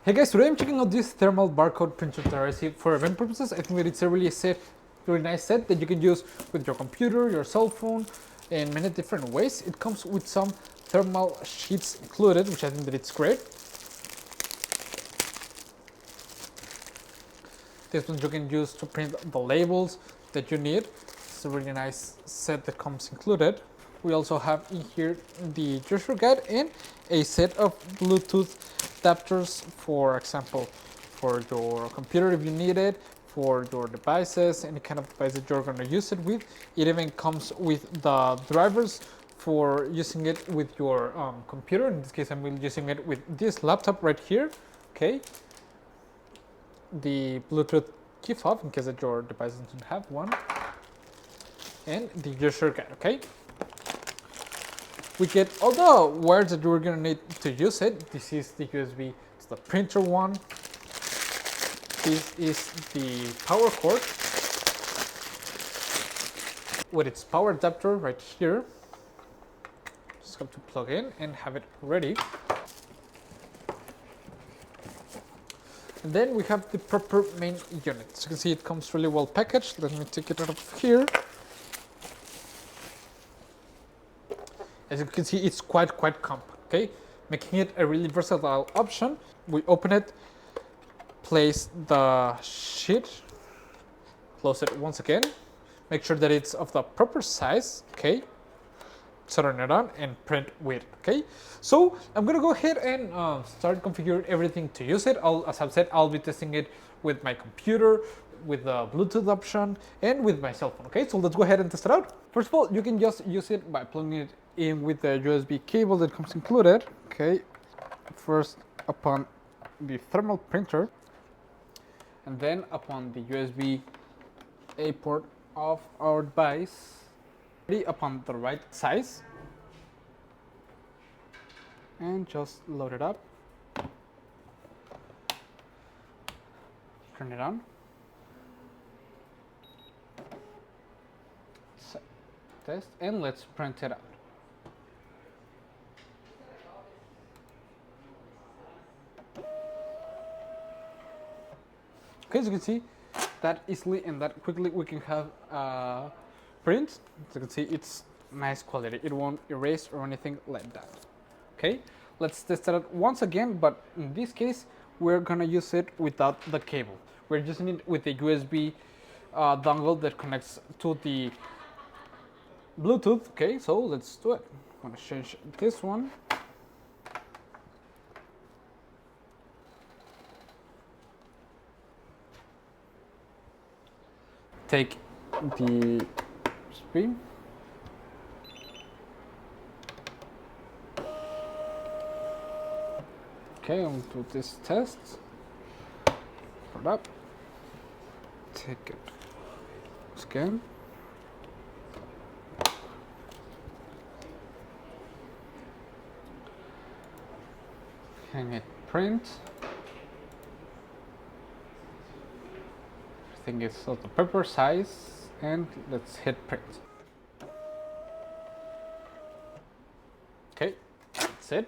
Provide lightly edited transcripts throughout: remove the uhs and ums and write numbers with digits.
Hey guys, today I'm checking out this thermal barcode printer that I received for event purposes. I think that it's a really nice set that you can use with your computer, your cell phone, in many different ways. It comes with some thermal sheets included, which I think that it's great. This one you can use to print the labels that you need. It's a really nice set that comes included. We also have in here the user guide and a set of Bluetooth adapters, for example, for your computer if you need it, for your devices, any kind of device that you're going to use it with. It even comes with the drivers for using it with your computer. In this case, I'm using it with this laptop right here. Okay, the Bluetooth key fob in case that your device doesn't have one, and the user guide. Okay. We get all the wires that we're going to need to use it. This is the USB, it's the printer one. This is the power cord with its power adapter right here. Just have to plug in and have it ready. And then we have the proper main unit. As you can see, it comes really well packaged. Let me take it out of here. As you can see, it's quite compact, okay? Making it a really versatile option. We open it, place the sheet, close it once again, make sure that it's of the proper size, okay? Turn it on and print with, okay? So I'm gonna go ahead and start configuring everything to use it. As I've said, I'll be testing it with my computer, with the Bluetooth option, and with my cell phone, okay? So let's go ahead and test it out. First of all, you can just use it by plugging it in with the USB cable that comes included, okay? First upon the thermal printer, and then upon the USB A port of our device, ready upon the right size, and just load it up, turn it on, set, test, and let's print it out. Okay, as you can see, that easily and that quickly we can have print. As you can see, it's nice quality. It won't erase or anything like that. Okay, let's test it out once again, but in this case, we're gonna use it without the cable. We're using it with a USB dongle that connects to the Bluetooth. Okay, so let's do it. I'm gonna change this one. Take the screen. Okay, on to this test. Put up. Take it. Scan. Hang it print. I think it's of the proper size, and let's hit print. Okay, that's it.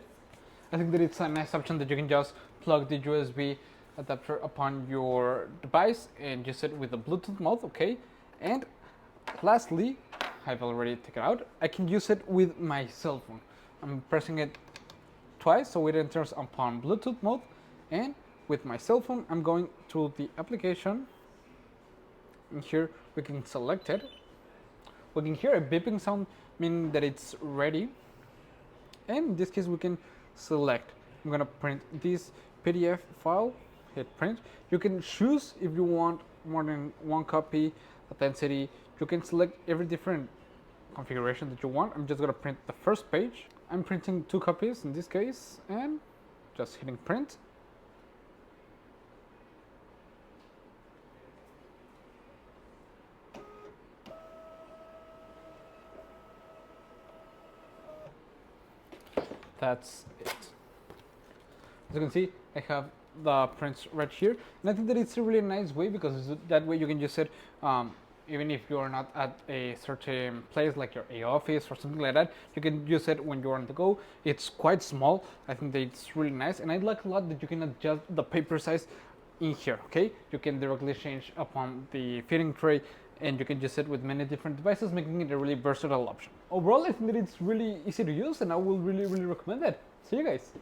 I think that it's a nice option that you can just plug the USB adapter upon your device and use it with the Bluetooth mode, okay? And lastly, I've already taken it out, I can use it with my cell phone. I'm pressing it twice so it enters upon Bluetooth mode, and with my cell phone I'm going to the application. And here we can select it. We can hear a beeping sound, meaning that it's ready. And in this case, we can select. I'm gonna print this PDF file. Hit print. You can choose if you want more than one copy, a density. You can select every different configuration that you want. I'm just gonna print the first page. I'm printing 2 copies in this case, and just hitting print. That's it. As you can see, I have the prints right here, and I think that it's a really nice way because that way you can use it even if you are not at a certain place like your office or something like that. You can use it when you're on the go. It's quite small. I think that it's really nice, and I like a lot that you can adjust the paper size in here. Okay, you can directly change upon the feeding tray, and you can use it with many different devices, making it a really versatile option. Overall, I think that it's really easy to use, and I will really recommend it. See you guys.